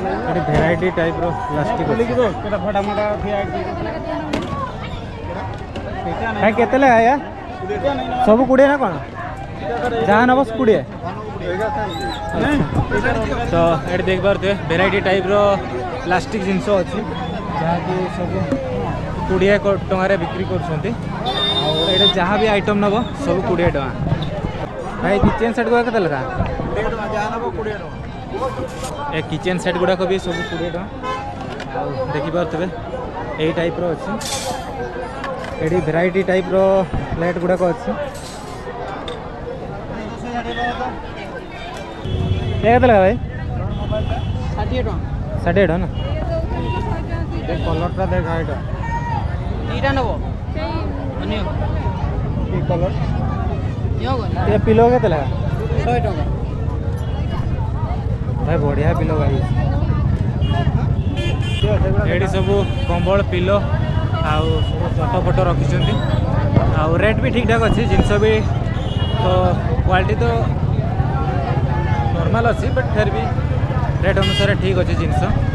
ये variety type रो plastic भाई केते लगा या सब 20 ना कौन जहाँ नब 20 तो ये देख पारे भेराइटी टाइप रो प्लास्टिक जिनस अच्छी जहाँकि सब 20 टकर बिक्री कर जहाँ भी आइटम नब सब 20 टका भाई किचेन सेट गुड़ा के लगा ए किचेन सेट गुड़ाक भी सब 20 टका देखिपे यही टाइप रो अच्छी ये भेराइटी टाइप रो प्लेट गुड़ाक अच्छी लगा भाई 60 टका 60 टका ना कलरटा देखा दुईटा नब कलर ये पिलो के लगा 100 टका भाई बढ़िया पिलो भाई ये सब कंबल पिलो आउ चट फट रखी आउ रेट भी ठीक ठाक अच्छी जिनस भी तो क्वालिटी तो नॉर्मल अच्छी बट फिर भी रेट अनुसार ठीक अच्छे जिनस